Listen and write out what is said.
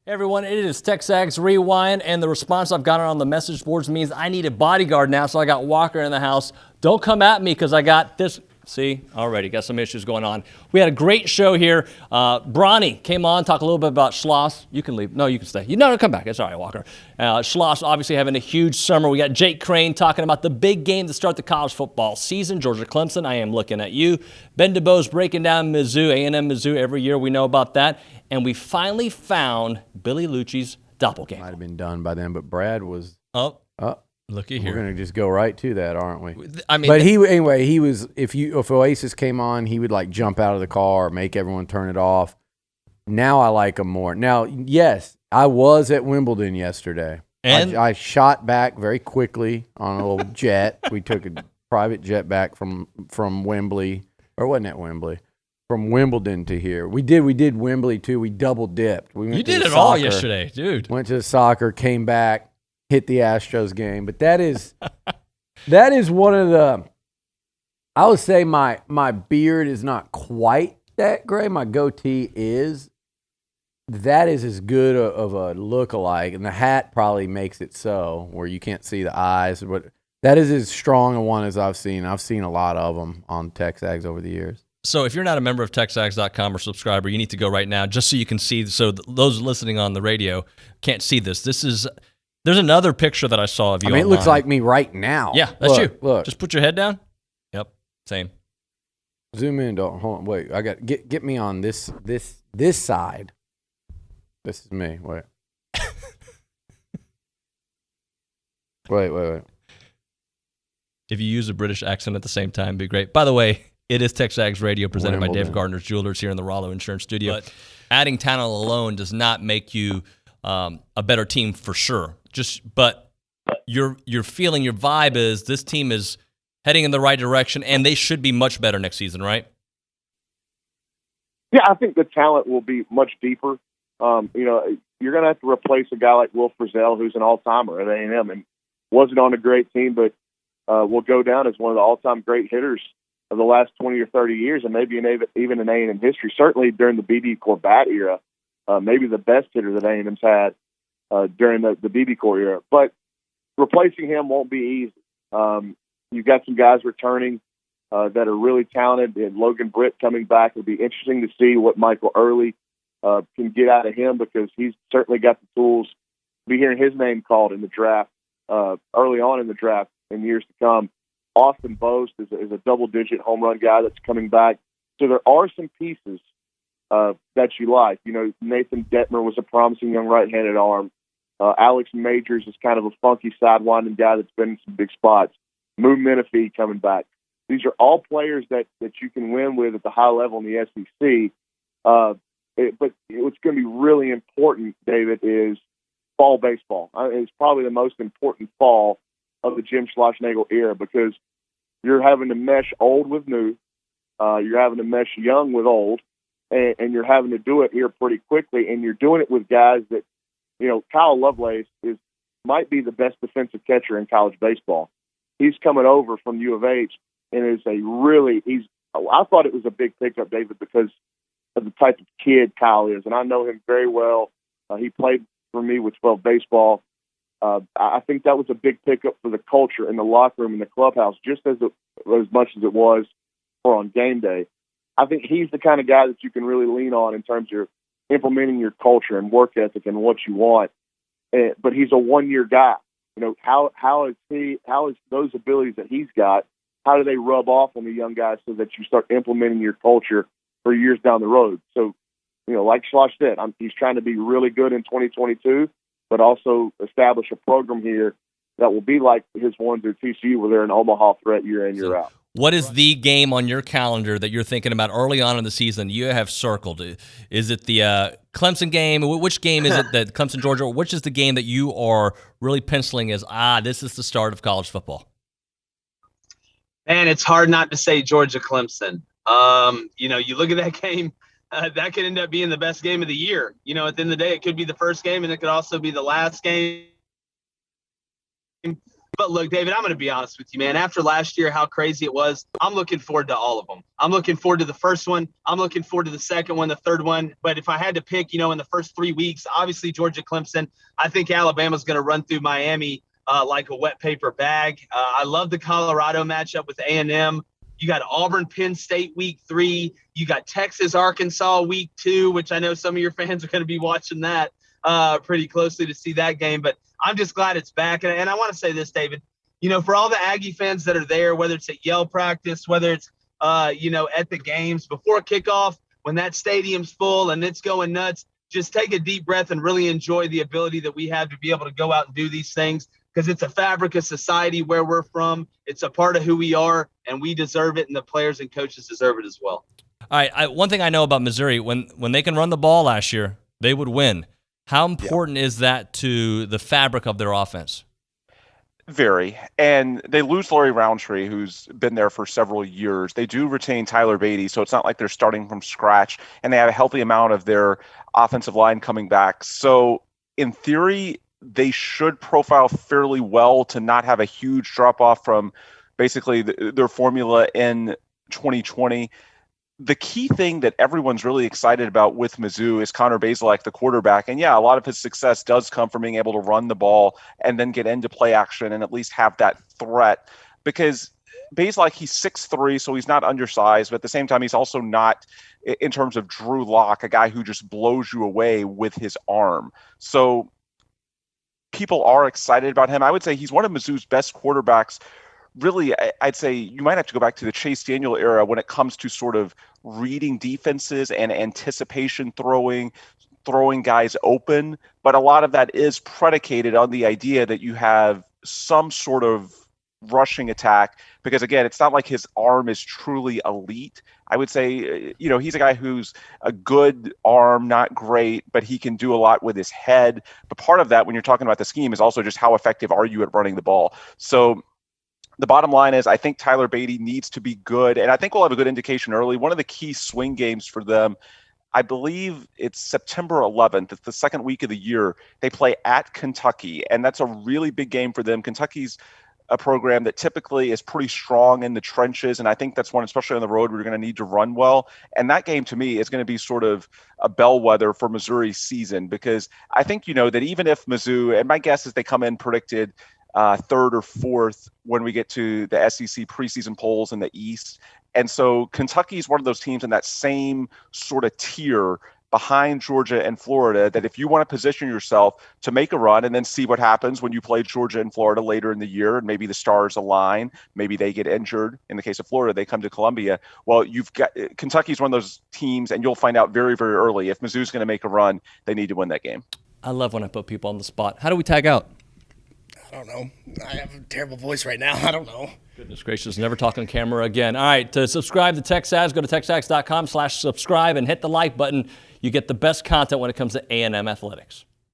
Hey everyone, it is TexAgs Rewind, and the response I've gotten on the message boards means I need a bodyguard now, so I got Walker in the house. Don't come at me because I got this. See, already got some issues going on. We had a great show here. Bronny came on, talk a little bit about Schloss. You can leave. No, you can stay. No, come back. It's all right, Walker. Schloss obviously having a huge summer. We got Jake Crane talking about the big game to start the college football season. Georgia Clemson, I am looking at you. Ben DuBose breaking down Mizzou, A&M Mizzou every year. We know about that. And we finally found Billy Liucci's doppelganger. Might have been done by then, but Brad was. Looky here. We're going to just go right to that, aren't we? I mean, but he was. If Oasis came on, he would like jump out of the car, make everyone turn it off. Now I like him more. Now, yes, I was at Wimbledon yesterday, and I shot back very quickly on a little jet. We took a private jet back from Wembley, or wasn't it Wembley? From Wimbledon to here. We did Wembley too. We double dipped. You did it all yesterday, dude. Went to the soccer, came back, hit the Astros game. But that is one of the, I would say my beard is not quite that gray. My goatee is. That is as good of a look-alike. And the hat probably makes it so, where you can't see the eyes. But that is as strong a one as I've seen. I've seen a lot of them on TexAgs over the years. So if you're not a member of TexAgs.com or subscriber, you need to go right now just so you can see. So those listening on the radio can't see this. There's another picture that I saw of you. I mean, it looks like me right now. Yeah, that's you. Look. Just put your head down. Yep, same. Zoom in. Don't hold on. Wait, I got get me on this side. This is me. Wait. Wait. If you use a British accent at the same time, it'd be great. By the way, it is TexAgs Radio presented by Dave Gardner's Jewelers here in the Rollo Insurance Studio. But adding talent alone does not make you a better team for sure. But your feeling, your vibe is this team is heading in the right direction, and they should be much better next season, right? Yeah, I think the talent will be much deeper. You're going to have to replace a guy like Will Frizzell, who's an all-timer at A&M and wasn't on a great team, but will go down as one of the all-time great hitters of the last 20 or 30 years, and maybe even in A&M history. Certainly during the B.D. Corbett era, maybe the best hitter that A&M's had during the B.B. Core era. But replacing him won't be easy. You've got some guys returning that are really talented, and Logan Britt coming back. It'll be interesting to see what Michael Early can get out of him, because he's certainly got the tools to be hearing his name called in the draft early on in the draft in years to come. Austin Boast is a double-digit home run guy that's coming back. So there are some pieces that you like. Nathan Detmer was a promising young right-handed arm. Alex Majors is kind of a funky sidewinding guy that's been in some big spots. Moo Menifee coming back. These are all players that you can win with at the high level in the SEC. But what's going to be really important, David, is fall baseball. It's probably the most important fall of the Jim Schlossnagle era, because you're having to mesh old with new, you're having to mesh young with old, and you're having to do it here pretty quickly, and you're doing it with guys that, Kyle Lovelace might be the best defensive catcher in college baseball. He's coming over from U of H, and I thought it was a big pickup, David, because of the type of kid Kyle is, and I know him very well. He played for me with 12 baseball. I think that was a big pickup for the culture in the locker room, in the clubhouse, just as much as it was for on game day. I think he's the kind of guy that you can really lean on in terms of implementing your culture and work ethic and what you want. But he's a one-year guy. How is those abilities that he's got, how do they rub off on the young guys so that you start implementing your culture for years down the road? So, like Schloss said, he's trying to be really good in 2022, but also establish a program here that will be like his ones at TCU, where they're an Omaha threat year in, year out. What is the game on your calendar that you're thinking about early on in the season you have circled? Is it the Clemson game? Which game is it, that Clemson, Georgia? Which is the game that you are really penciling as, this is the start of college football? Man, it's hard not to say Georgia Clemson. You look at that game, that could end up being the best game of the year. At the end of the day, it could be the first game, and it could also be the last game. But look, David, I'm going to be honest with you, man. After last year, how crazy it was, I'm looking forward to all of them. I'm looking forward to the first one. I'm looking forward to the second one, the third one. But if I had to pick, in the first 3 weeks, obviously Georgia, Clemson. I think Alabama's going to run through Miami like a wet paper bag. I love the Colorado matchup with A&M. You got Auburn, Penn State week 3. You got Texas, Arkansas week 2, which I know some of your fans are going to be watching that pretty closely to see that game. But I'm just glad it's back. And I want to say this, David, for all the Aggie fans that are there, whether it's at Yale practice, whether it's, at the games before kickoff, when that stadium's full and it's going nuts, just take a deep breath and really enjoy the ability that we have to be able to go out and do these things, because it's a fabric of society where we're from. It's a part of who we are, and we deserve it, and the players and coaches deserve it as well. All right, one thing I know about Missouri, when they can run the ball last year, they would win. How important is that to the fabric of their offense? Very. And they lose Laurie Roundtree, who's been there for several years. They do retain Tyler Beatty, so it's not like they're starting from scratch, and they have a healthy amount of their offensive line coming back. So in theory, they should profile fairly well to not have a huge drop-off from basically their formula in 2020. The key thing that everyone's really excited about with Mizzou is Connor Bazelak, the quarterback. And yeah, a lot of his success does come from being able to run the ball and then get into play action and at least have that threat. Because Bazelak, he's 6'3", so he's not undersized, but at the same time, he's also not, in terms of Drew Lock, a guy who just blows you away with his arm. So people are excited about him. I would say he's one of Mizzou's best quarterbacks. Really, I'd say you might have to go back to the Chase Daniel era when it comes to sort of reading defenses and anticipation throwing guys open. But a lot of that is predicated on the idea that you have some sort of rushing attack, because again, it's not like his arm is truly elite. I would say, he's a guy who's a good arm, not great, but he can do a lot with his head. But part of that, when you're talking about the scheme, is also just how effective are you at running the ball. So the bottom line is I think Tyler Beatty needs to be good, and I think we'll have a good indication early. One of the key swing games for them, I believe it's September 11th. It's the second week of the year. They play at Kentucky, and that's a really big game for them. Kentucky's a program that typically is pretty strong in the trenches, and I think that's one, especially on the road, where you're going to need to run well. And that game, to me, is going to be sort of a bellwether for Missouri's season, because I think, that even if Mizzou, and my guess is they come in predicted third or fourth when we get to the SEC preseason polls in the East. And so Kentucky is one of those teams in that same sort of tier behind Georgia and Florida, that if you want to position yourself to make a run and then see what happens when you play Georgia and Florida later in the year, and maybe the stars align, maybe they get injured. In the case of Florida, they come to Columbia. Well, Kentucky's one of those teams, and you'll find out very, very early if Mizzou's going to make a run, they need to win that game. I love when I put people on the spot. How do we tag out? I don't know. I have a terrible voice right now. I don't know. Goodness gracious, never talk on camera again. All right, to subscribe to TexAgs, go to texags.com/subscribe and hit the like button. You get the best content when it comes to A&M athletics.